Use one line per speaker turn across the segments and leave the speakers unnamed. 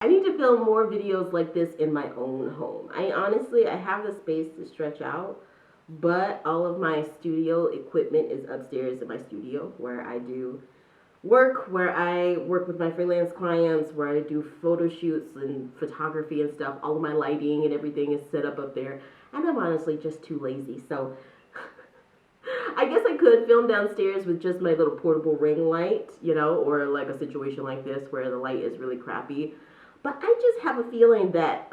I need to film more videos like this in my own home. I have the space to stretch out, but all of my studio equipment is upstairs in my studio where I do work, where I work with my freelance clients, where I do photo shoots and photography and stuff. All of my lighting and everything is set up there, and I'm honestly just too lazy. So I guess I could film downstairs with just my little portable ring light, or like a situation like this where the light is really crappy. But I just have a feeling that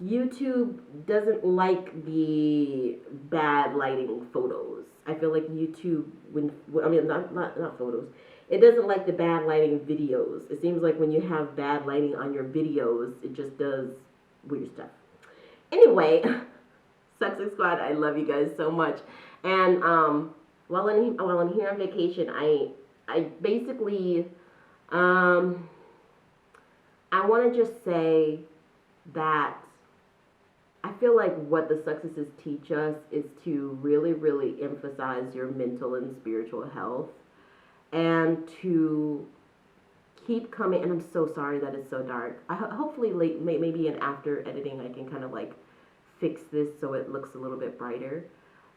YouTube doesn't like the bad lighting photos. I feel like YouTube, not photos. It doesn't like the bad lighting videos. It seems like when you have bad lighting on your videos, it just does weird stuff. Anyway, Sussex Squad, I love you guys so much. And while I'm here on vacation, I basically I want to just say that I feel like what the Sussexes teach us is to really, really emphasize your mental and spiritual health, and to keep coming. And I'm so sorry that it's so dark. Hopefully, maybe in after editing, I can kind of like fix this so it looks a little bit brighter.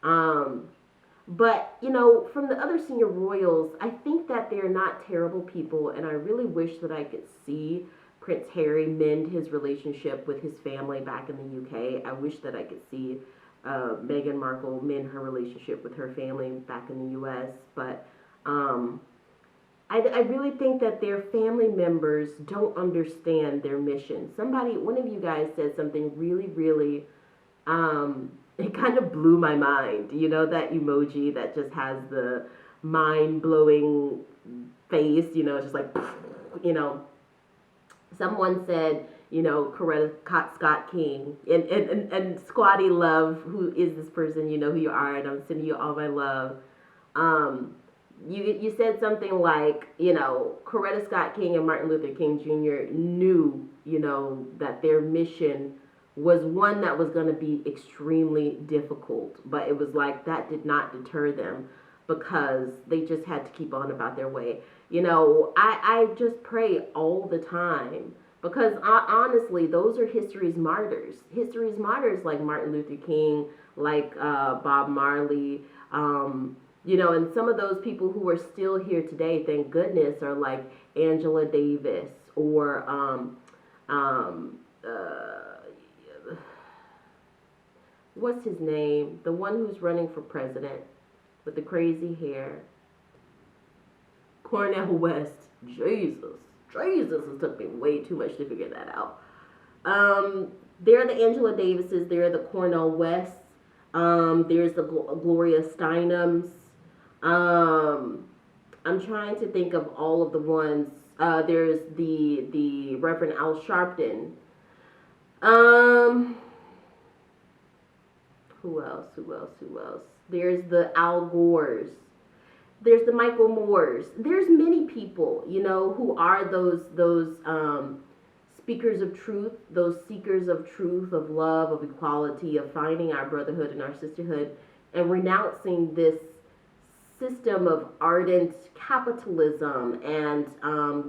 But from the other senior royals, I think that they're not terrible people, and I really wish that I could see Prince Harry mend his relationship with his family back in the UK. I wish that I could see Meghan Markle mend her relationship with her family back in the US. But I really think that their family members don't understand their mission. One of you guys said something really, really, it kind of blew my mind. You know, that emoji that just has the mind-blowing face, just like, someone said, Coretta Scott King, and Squatty Love, who is this person, you know who you are, and I'm sending you all my love. You said something like, Coretta Scott King and Martin Luther King Jr. knew, that their mission was one that was going to be extremely difficult, but it was like that did not deter them, because they just had to keep on about their way. I just pray all the time, because honestly, those are history's martyrs. History's martyrs like Martin Luther King, like Bob Marley, and some of those people who are still here today, thank goodness, are like Angela Davis, or what's his name? The one who's running for president with the crazy hair. Cornel West. Jesus, it took me way too much to figure that out. There are the Angela Davises. There are the Cornel Wests. There's the Gloria Steinems. I'm trying to think of all of the ones. There's the Reverend Al Sharpton. Who else? There's the Al Gores. There's the Michael Moores. There's many people, who are those speakers of truth, those seekers of truth, of love, of equality, of finding our brotherhood and our sisterhood, and renouncing this system of ardent capitalism and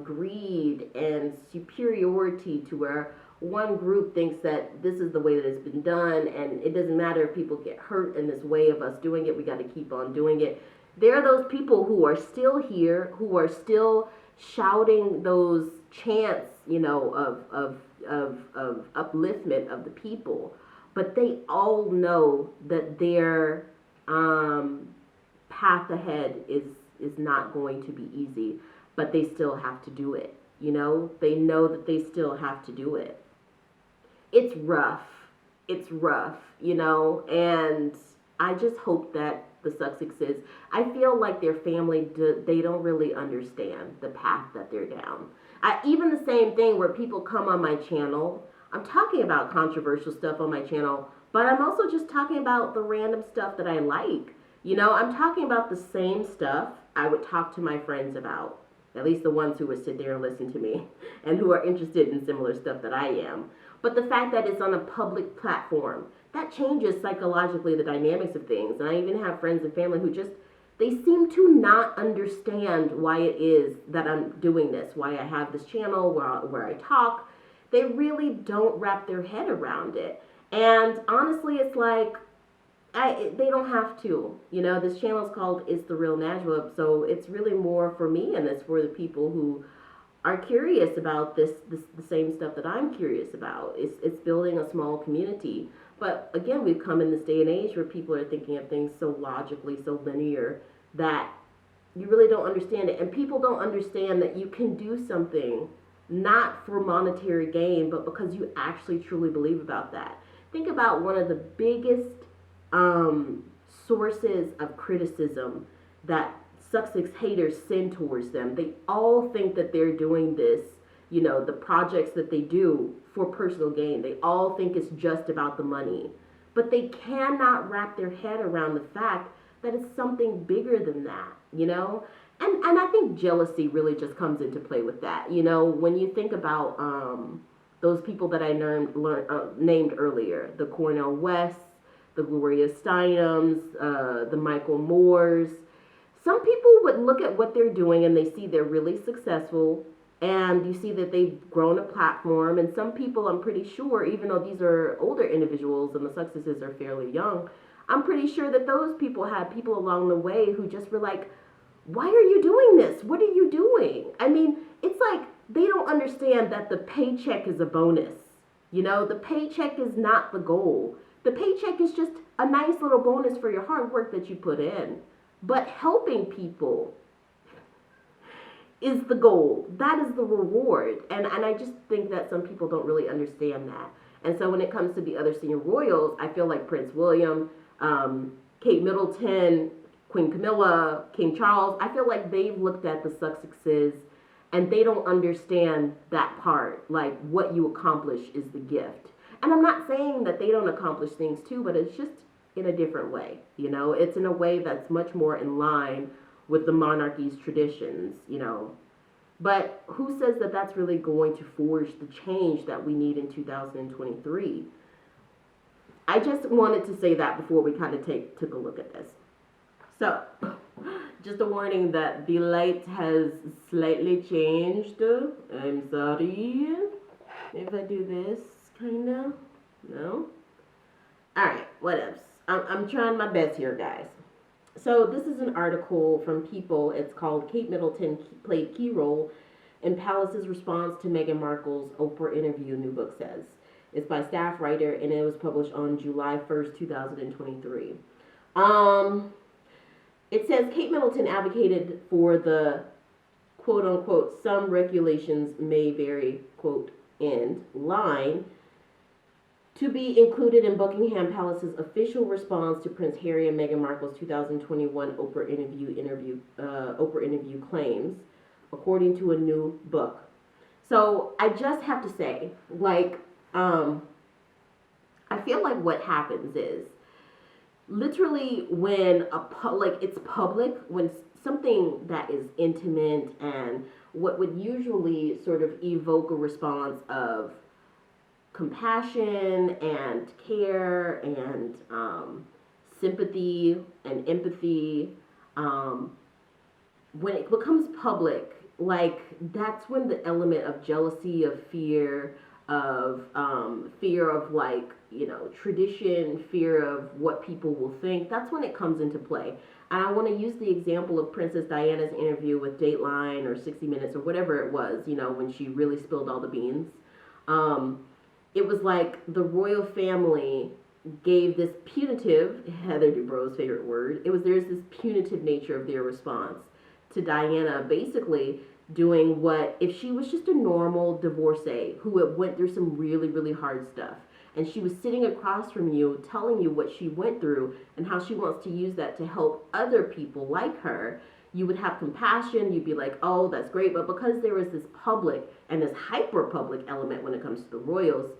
greed and superiority, to where one group thinks that this is the way that it's been done, and it doesn't matter if people get hurt in this way of us doing it, we got to keep on doing it. There are those people who are still here, who are still shouting those chants, of upliftment of the people, but they all know that their path ahead is not going to be easy, but they still have to do it. They know that they still have to do it. It's rough, and I just hope that the Sussexes, I feel like their family, they don't really understand the path that they're down. Even the same thing where people come on my channel, I'm talking about controversial stuff on my channel, but I'm also just talking about the random stuff that I like. I'm talking about the same stuff I would talk to my friends about, at least the ones who would sit there and listen to me and who are interested in similar stuff that I am. But the fact that it's on a public platform, that changes psychologically the dynamics of things. And I even have friends and family who just they seem to not understand why it is that I'm doing this, why I have this channel where I talk. They really don't wrap their head around it. And honestly, it's like, they don't have to. You know, this channel is called It's the Real Najwa, so it's really more for me, and it's for the people who are curious about this the same stuff that I'm curious about. It's building a small community. But again, we've come in this day and age where people are thinking of things so logically, so linear, that you really don't understand it. And people don't understand that you can do something not for monetary gain, but because you actually truly believe about that. Think about one of the biggest sources of criticism that Sussex haters send towards them. They all think that they're doing this, you know, the projects that they do for personal gain. They all think it's just about the money. But they cannot wrap their head around the fact that it's something bigger than that, you know? And I think jealousy really just comes into play with that. You know, when you think about those people that I named earlier, the Cornel Wests, the Gloria Steinems, the Michael Moores, some people would look at what they're doing and they see they're really successful, and you see that they've grown a platform. And some people, I'm pretty sure, even though these are older individuals and the Sussexes are fairly young, I'm pretty sure that those people had people along the way who just were like, why are you doing this? What are you doing? I mean, it's like they don't understand that the paycheck is a bonus. You know, the paycheck is not the goal. The paycheck is just a nice little bonus for your hard work that you put in. But helping people is the goal. That is the reward. And I just think that some people don't really understand that. And so when it comes to the other senior royals, I feel like Prince William, Kate Middleton, Queen Camilla, King Charles, I feel like they've looked at the Sussexes and they don't understand that part. Like, what you accomplish is the gift. And I'm not saying that they don't accomplish things too, but it's just in a different way. You know, it's in a way that's much more in line with the monarchy's traditions, you know. But who says that that's really going to forge the change that we need in 2023? I just wanted to say that before we kind of took a look at this. So, just a warning that the light has slightly changed. I'm sorry if I do this, kind of. No? Alright, what else? I'm trying my best here, guys. So this is an article from People. It's called Kate Middleton Played Key Role in Palace's Response to Meghan Markle's Oprah Interview, new book says. It's by staff writer, and it was published on July 1st, 2023. It says Kate Middleton advocated for the quote-unquote some regulations may vary, quote, end, line, to be included in Buckingham Palace's official response to Prince Harry and Meghan Markle's 2021 Oprah interview claims, according to a new book. So I just have to say, like, I feel like what happens is, literally when it's public, when something that is intimate and what would usually sort of evoke a response of compassion and care and sympathy and empathy, when it becomes public, like, that's when the element of jealousy, of fear of like, you know, tradition, fear of what people will think, that's when it comes into play. And I want to use the example of Princess Diana's interview with Dateline or 60 Minutes or whatever it was, you know, when she really spilled all the beans. It was like the royal family gave this punitive, Heather Dubrow's favorite word, there's this punitive nature of their response to Diana basically doing what, if she was just a normal divorcee who had went through some really, really hard stuff, and she was sitting across from you telling you what she went through and how she wants to use that to help other people like her, you would have compassion, you'd be like, oh, that's great. But because there was this public and this hyper-public element when it comes to the royals,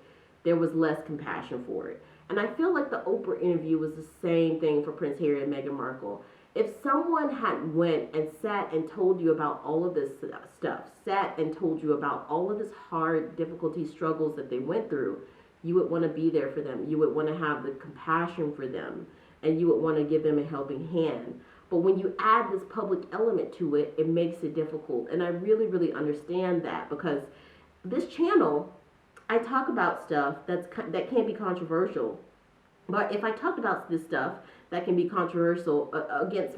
there was less compassion for it. And I feel like the Oprah interview was the same thing for Prince Harry and Meghan Markle. If someone had went and sat and told you about all of this stuff, sat and told you about all of this hard difficulty, struggles that they went through, you would want to be there for them. You would want to have the compassion for them, and you would want to give them a helping hand. But when you add this public element to it, it makes it difficult. And I really, really understand that, because this channel, I talk about stuff that can be controversial. But if I talked about this stuff that can be controversial against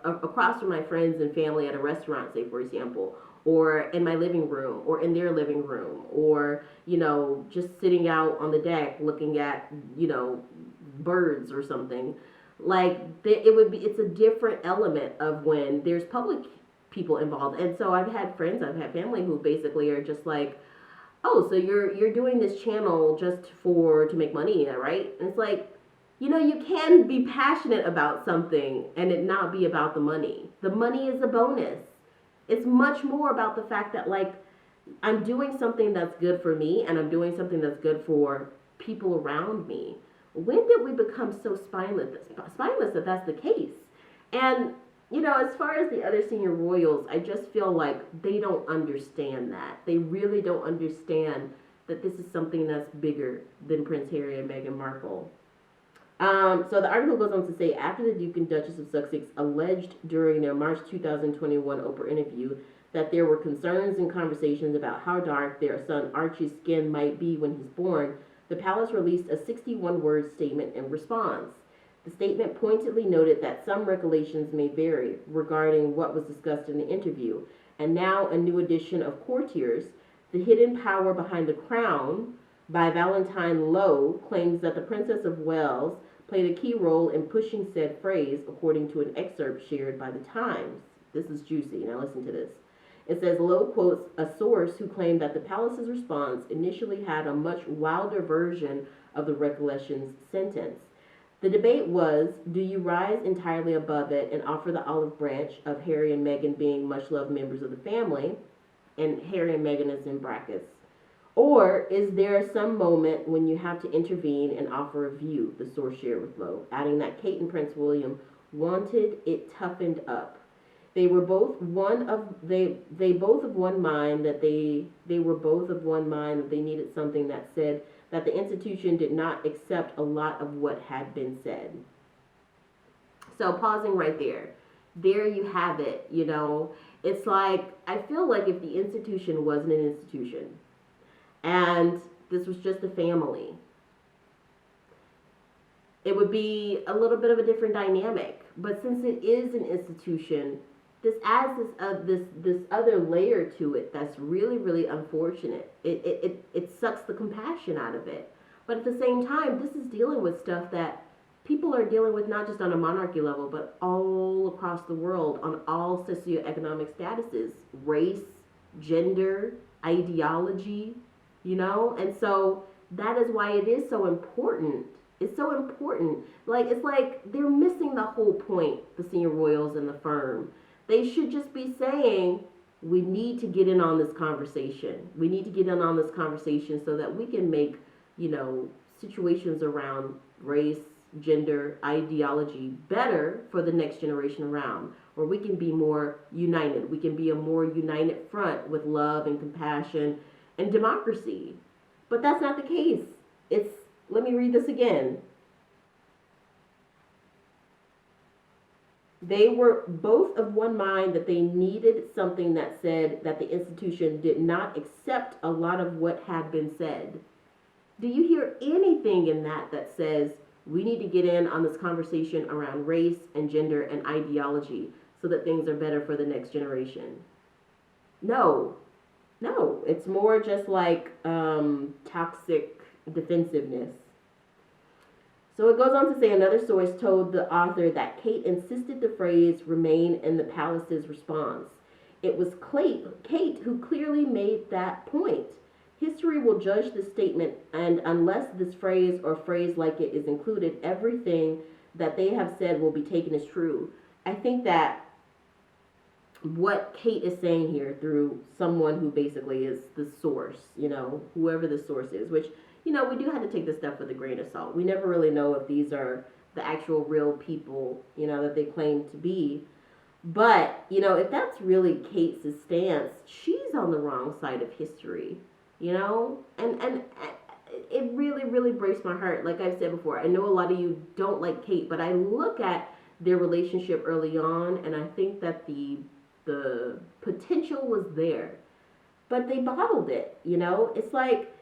across from my friends and family at a restaurant, say for example, or in my living room, or in their living room, or just sitting out on the deck looking at birds or something, like it's a different element of when there's public people involved. And so I've had family who basically are just like, oh, so you're doing this channel just to make money, right? And it's like, you can be passionate about something and it not be about the money. The money is a bonus. It's much more about the fact that, like, I'm doing something that's good for me, and I'm doing something that's good for people around me. When did we become so spineless that that's the case? And, as far as the other senior royals, I just feel like they don't understand that. They really don't understand that this is something that's bigger than Prince Harry and Meghan Markle. So the article goes on to say, after the Duke and Duchess of Sussex alleged during their March 2021 Oprah interview that there were concerns and conversations about how dark their son Archie's skin might be when he's born, the palace released a 61-word statement in response. The statement pointedly noted that some recollections may vary regarding what was discussed in the interview, and now a new edition of Courtiers, The Hidden Power Behind the Crown, by Valentine Lowe, claims that the Princess of Wales played a key role in pushing said phrase, according to an excerpt shared by the Times. This is juicy. Now listen to this. It says Lowe quotes a source who claimed that the palace's response initially had a much wilder version of the recollections sentence. The debate was, do you rise entirely above it and offer the olive branch of Harry and Meghan being much-loved members of the family, and Harry and Meghan is in brackets, or is there some moment when you have to intervene and offer a view, the source shared with Lowe, adding that Kate and Prince William wanted it toughened up. They were both they both of one mind that they were both of one mind that they needed something that said that the institution did not accept a lot of what had been said. So pausing right there. There you have it, It's like, I feel like if the institution wasn't an institution, and this was just a family, it would be a little bit of a different dynamic. But since it is an institution, this adds this other layer to it that's really, really unfortunate. It sucks the compassion out of it. But at the same time, this is dealing with stuff that people are dealing with, not just on a monarchy level, but all across the world, on all socioeconomic statuses, race, gender, ideology, And so that is why it is so important. It's so important. It's like they're missing the whole point, the senior royals and the firm. They should just be saying, we need to get in on this conversation. We need to get in on this conversation so that we can make, situations around race, gender, ideology better for the next generation around, where we can be more united. We can be a more united front with love and compassion and democracy. But that's not the case. Let me read this again. They were both of one mind that they needed something that said that the institution did not accept a lot of what had been said. Do you hear anything in that says we need to get in on this conversation around race and gender and ideology so that things are better for the next generation? No, it's more just like toxic defensiveness. So it goes on to say, another source told the author that Kate insisted the phrase remain in the palace's response. It was Kate who clearly made that point. History will judge this statement, and unless this phrase or phrase like it is included, everything that they have said will be taken as true. I think that what Kate is saying here, through someone who basically is the source, whoever the source is, which, we do have to take this stuff with a grain of salt. We never really know if these are the actual real people, that they claim to be. But, if that's really Kate's stance, she's on the wrong side of history, and it really, really breaks my heart. Like I've said before, I know a lot of you don't like Kate, but I look at their relationship early on, and I think that the potential was there, but they bottled it. It's like,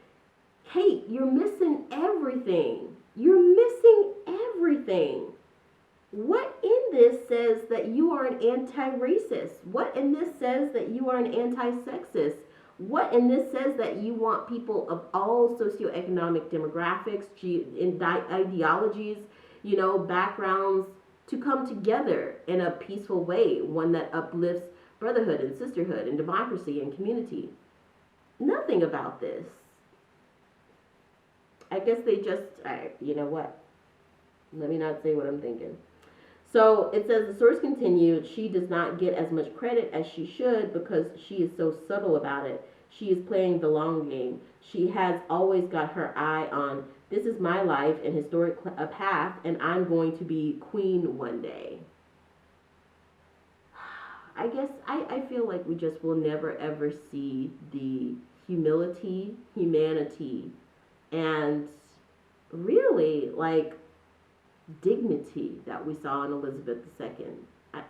Kate, you're missing everything. You're missing everything. What in this says that you are an anti-racist? What in this says that you are an anti-sexist? What in this says that you want people of all socioeconomic demographics, ideologies, backgrounds to come together in a peaceful way, one that uplifts brotherhood and sisterhood and democracy and community? Nothing about this. I guess they just, you know what? Let me not say what I'm thinking. So it says, the source continued, she does not get as much credit as she should because she is so subtle about it. She is playing the long game. She has always got her eye on, this is my life and historic path, and I'm going to be queen one day. I guess I feel like we just will never ever see the humility, humanity, and really like dignity that we saw in Elizabeth II.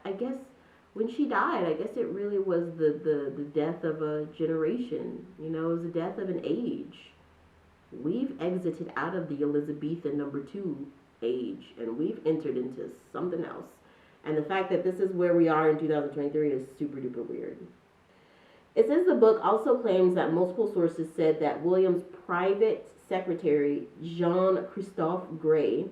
I guess when she died, I guess it really was the death of a generation. It was the death of an age. We've exited out of the Elizabethan #2 age, and we've entered into something else. And the fact that this is where we are in 2023 is super duper weird. It says the book also claims that multiple sources said that William's private secretary, Jean-Christophe Gray,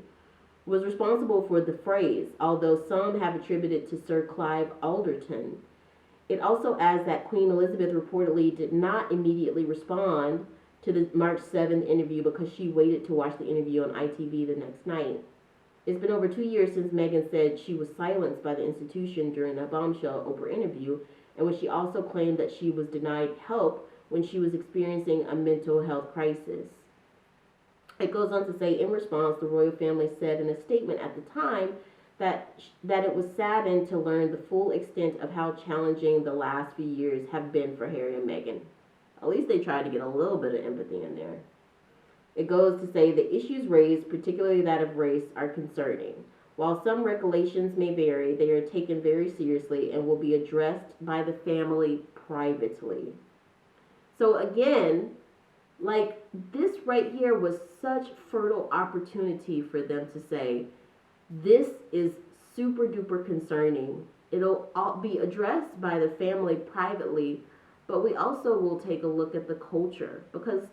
was responsible for the phrase, although some have attributed to Sir Clive Alderton. It also adds that Queen Elizabeth reportedly did not immediately respond to the March 7th interview because she waited to watch the interview on ITV the next night. It's been over 2 years since Meghan said she was silenced by the institution during a bombshell Oprah interview, and when she also claimed that she was denied help when she was experiencing a mental health crisis. It goes on to say, in response, the royal family said in a statement at the time that it was saddened to learn the full extent of how challenging the last few years have been for Harry and Meghan. At least they tried to get a little bit of empathy in there. It goes to say the issues raised, particularly that of race, are concerning. While some recollections may vary, they are taken very seriously and will be addressed by the family privately. So again, like, this right here was such fertile opportunity for them to say, this is super duper concerning. It'll all be addressed by the family privately, but we also will take a look at the culture, because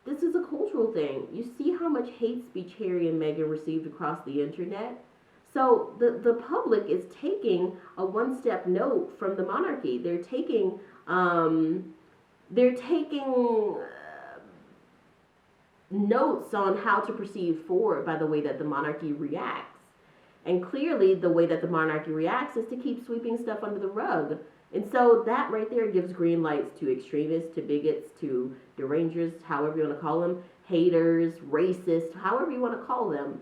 this is a cultural thing. You see how much hate speech Harry and Meghan received across the internet? So the public is taking a one-step note from the monarchy. They're taking notes on how to proceed forward by the way that the monarchy reacts. And clearly the way that the monarchy reacts is to keep sweeping stuff under the rug. And so that right there gives green lights to extremists, to bigots, to derangers, however you want to call them, haters, racists, however you want to call them,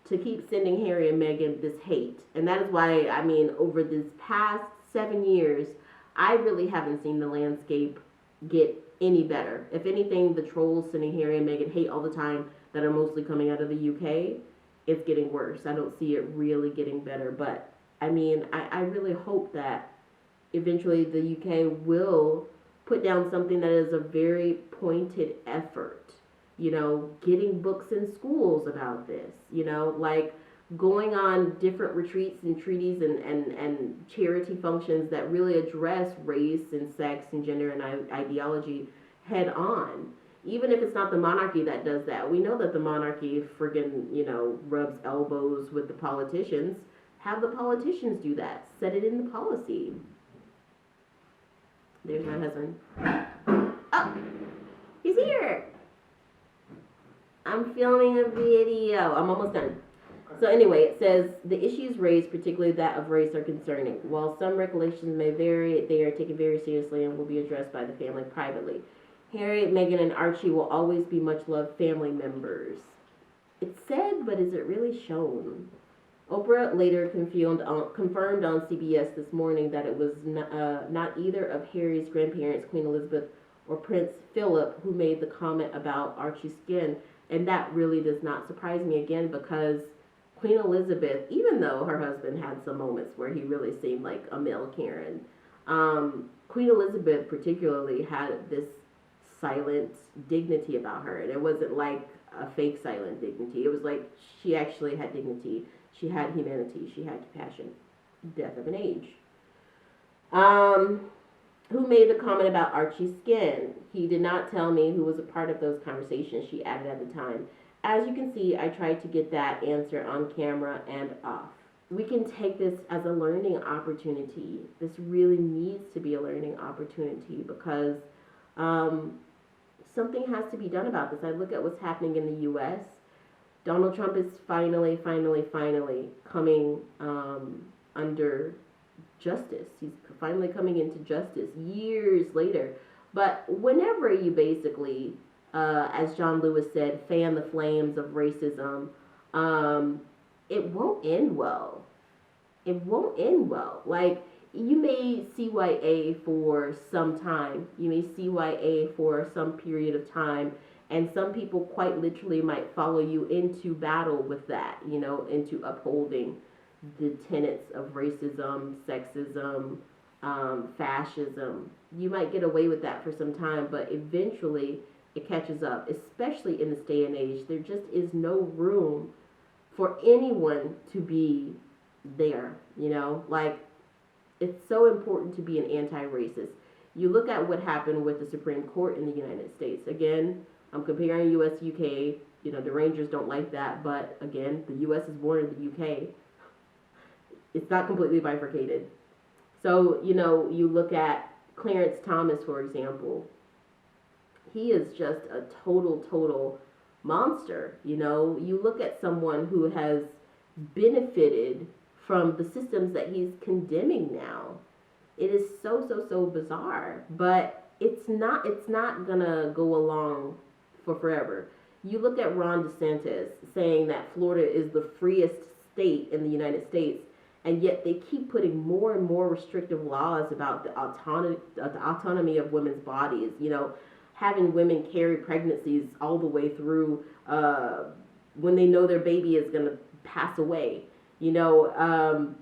to keep sending Harry and Meghan this hate. And that is why, I mean, over this past 7 years, I really haven't seen the landscape get any better. If anything, the trolls sending Harry and Meghan hate all the time that are mostly coming out of the UK, it's getting worse. I don't see it really getting better. But, I mean, I really hope that eventually the UK will put down something that is a very pointed effort. Getting books in schools about this, like going on different retreats and treaties and charity functions that really address race and sex and gender and ideology head on. Even if it's not the monarchy that does that. We know that the monarchy friggin', rubs elbows with the politicians. Have the politicians do that. Set it in the policy. There's my husband. Oh, he's here. I'm filming a video. I'm almost done. So anyway, it says, the issues raised, particularly that of race, are concerning. While some recollections may vary, they are taken very seriously and will be addressed by the family privately. Harry, Meghan, and Archie will always be much-loved family members. It's said, but is it really shown? Oprah later confirmed on CBS this morning that it was not either of Harry's grandparents, Queen Elizabeth or Prince Philip, who made the comment about Archie's skin. And that really does not surprise me, again, because Queen Elizabeth, even though her husband had some moments where he really seemed like a male Karen, Queen Elizabeth particularly had this silent dignity about her. And it wasn't like a fake silent dignity. It was like she actually had dignity. She had humanity. She had compassion. Death of an age. Who made the comment about Archie's skin? He did not tell me who was a part of those conversations, she added at the time. As you can see, I tried to get that answer on camera and off. We can take this as a learning opportunity. This really needs to be a learning opportunity because something has to be done about this. I look at what's happening in the U.S. Donald Trump is finally coming under justice. He's finally coming into justice years later. But whenever you basically, as John Lewis said, fan the flames of racism, it won't end well. It won't end well. Like, you may CYA for some time. You may CYA for some period of time. And some people quite literally might follow you into battle with that, you know, into upholding the tenets of racism, sexism, fascism. You might get away with that for some time, but eventually it catches up, especially in this day and age. There just is no room for anyone to be there, you know? Like, it's so important to be an anti-racist. You look at what happened with the Supreme Court in the United States. Again, I'm comparing U.S. UK. You know, the Rangers don't like that, but again, the U.S. is born in the UK. It's not completely bifurcated. So, you know, you look at Clarence Thomas, for example. He is just a total monster. You know, you look at someone who has benefited from the systems that he's condemning now. It is so bizarre, but it's not gonna go along for forever. You look at Ron DeSantis saying that Florida is the freest state in the United States, and yet they keep putting more and more restrictive laws about the autonomy of women's bodies. You know, having women carry pregnancies all the way through when they know their baby is going to pass away. You know,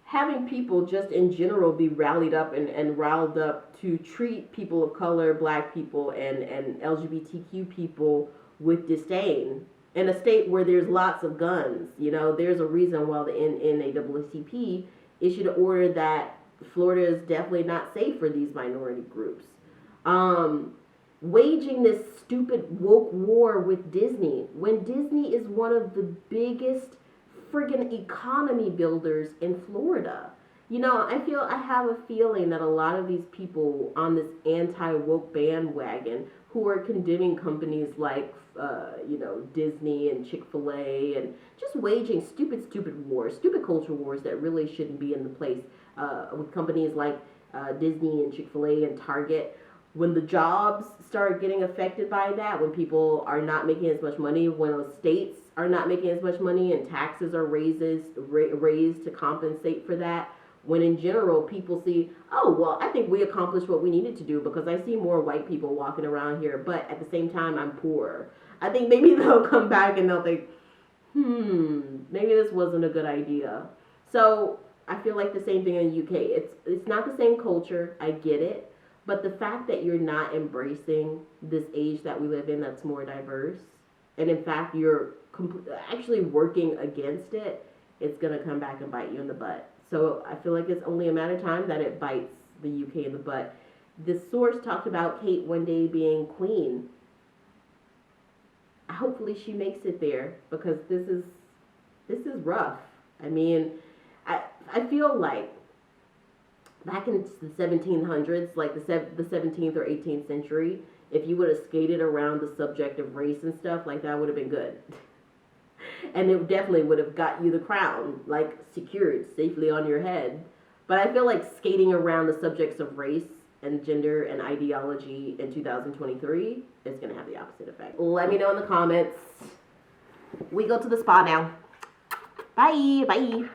having people just in general be rallied up and riled up to treat people of color, black people, and LGBTQ people with disdain. In a state where there's lots of guns, you know, there's a reason why the NAACP issued an order that Florida is definitely not safe for these minority groups. Waging this stupid woke war with Disney, when Disney is one of the biggest friggin' economy builders in Florida. You know, I have a feeling that a lot of these people on this anti-woke bandwagon who are condemning companies like, you know, Disney and Chick-fil-A and just waging stupid wars, stupid culture wars that really shouldn't be in the place with companies like Disney and Chick-fil-A and Target. When the jobs start getting affected by that, when people are not making as much money, when those states are not making as much money and taxes are raised to compensate for that, when in general people see, oh, well, I think we accomplished what we needed to do because I see more white people walking around here, but at the same time, I'm poor. I think maybe they'll come back and they'll think, maybe this wasn't a good idea. So I feel like the same thing in the UK. It's not the same culture. I get it. But the fact that you're not embracing this age that we live in that's more diverse, and in fact, you're actually working against it, it's going to come back and bite you in the butt. So I feel like it's only a matter of time that it bites the UK in the butt. This source talked about Kate one day being queen. Hopefully she makes it there, because this is rough. I mean, I feel like back in the 1700s, like the 17th or 18th century, if you would have skated around the subject of race and stuff, like, that would have been good. And it definitely would have got you the crown, like, secured safely on your head. But I feel like skating around the subjects of race and gender and ideology in 2023 is going to have the opposite effect. Let me know in the comments. We go to the spa now. Bye.